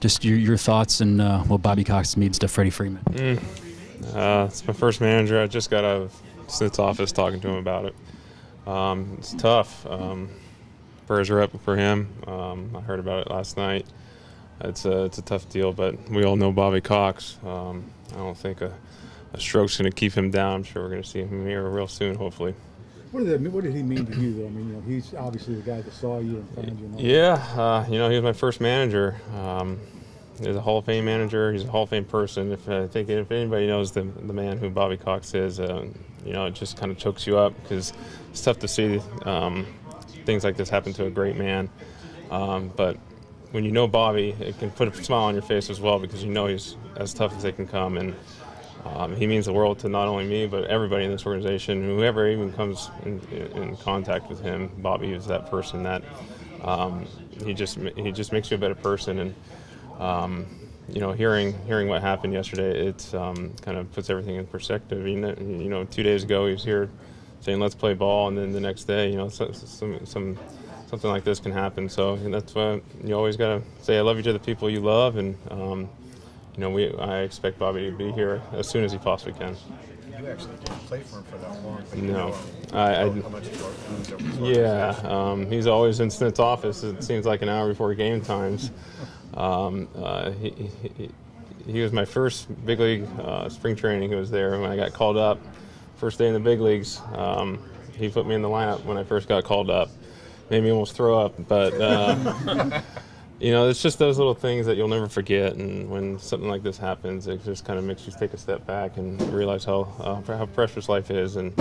Just your thoughts and what Bobby Cox means to Freddie Freeman. It's my first manager. I just got out of Smith's office talking to him about it. It's tough. Prayers are up for him. I heard about it last night. It's a tough deal, but we all know Bobby Cox. I don't think a stroke's going to keep him down. I'm sure we're going to see him here real soon, hopefully. What did he mean to you, though? I mean, he's obviously the guy that saw you and found you. Yeah, he was my first manager. He's a Hall of Fame manager. He's a Hall of Fame person. I think if anybody knows the man who Bobby Cox is, it just kind of chokes you up because it's tough to see things like this happen to a great man. But when you know Bobby, it can put a smile on your face as well because you know he's as tough as they can come. And he means the world to not only me, but everybody in this organization. Whoever even comes in contact with him, Bobby is that person that he just makes you a better person. And hearing what happened yesterday, it kind of puts everything in perspective. 2 days ago he was here saying let's play ball, and then the next day, something like this can happen. So that's why you always got to say I love you to the people you love, and I expect Bobby to be here as soon as he possibly can. You actually didn't play for him for that long. No. How much yeah, he's always in Smith's office. It seems like an hour before game times. He was my first big league spring training. He was there when I got called up. First day in the big leagues, he put me in the lineup when I first got called up. Made me almost throw up, but it's just those little things that you'll never forget. And when something like this happens, it just kind of makes you take a step back and realize how precious life is. And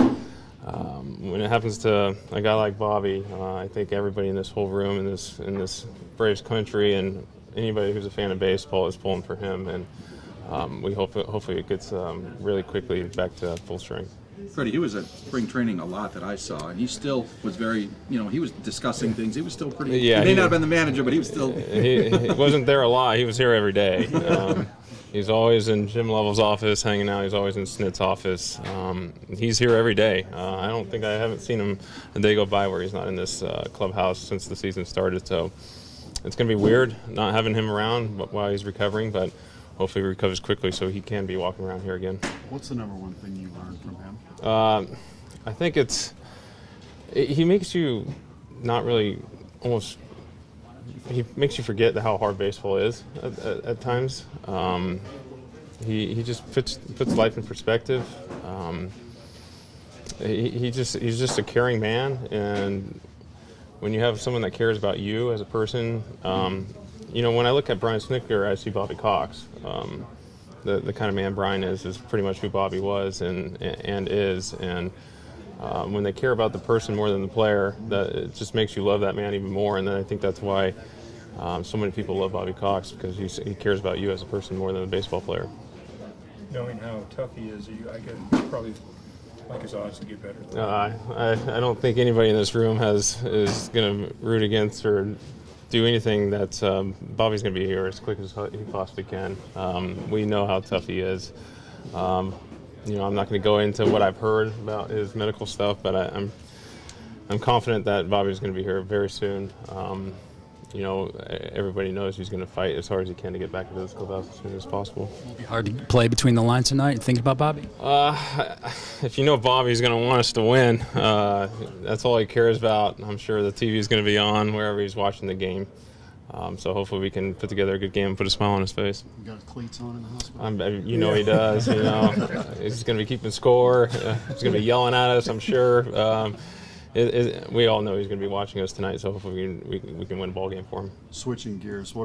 when it happens to a guy like Bobby, I think everybody in this whole room, in this Braves country, and anybody who's a fan of baseball is pulling for him. And we hopefully it gets really quickly back to full strength. Freddie, he was at spring training a lot that I saw, and he still was very, he was discussing things. He was still pretty, yeah, he may not have been the manager, but he was still. He wasn't there a lot. He was here every day. He's always in Jim Lovell's office hanging out. He's always in Smith's office. He's here every day. I haven't seen him a day go by where he's not in this clubhouse since the season started. So it's going to be weird not having him around while he's recovering, but hopefully he recovers quickly so he can be walking around here again. What's the number one thing you learned from him? I think he makes you not really he makes you forget how hard baseball is at times. He just puts life in perspective. He's just a caring man, and when you have someone that cares about you as a person, when I look at Brian Snitker, I see Bobby Cox. The kind of man Brian is pretty much who Bobby was and is. And when they care about the person more than the player, that it just makes you love that man even more. And then I think that's why so many people love Bobby Cox, because he cares about you as a person more than a baseball player. Knowing how tough he is, I could probably like his odds to get better. I don't think anybody in this room is going to root against or do anything that Bobby's going to be here as quick as he possibly can. We know how tough he is. I'm not going to go into what I've heard about his medical stuff, but I'm confident that Bobby's going to be here very soon. Everybody knows he's going to fight as hard as he can to get back into this clubhouse as soon as possible. It'll be hard to play between the lines tonight and think about Bobby. If Bobby's going to want us to win, that's all he cares about. I'm sure the TV is going to be on wherever he's watching the game. So hopefully we can put together a good game and put a smile on his face. You got his cleats on in the hospital? He does. He's going to be keeping score. He's going to be yelling at us, I'm sure. We all know he's going to be watching us tonight, so hopefully we can win a ball game for him. Switching gears, what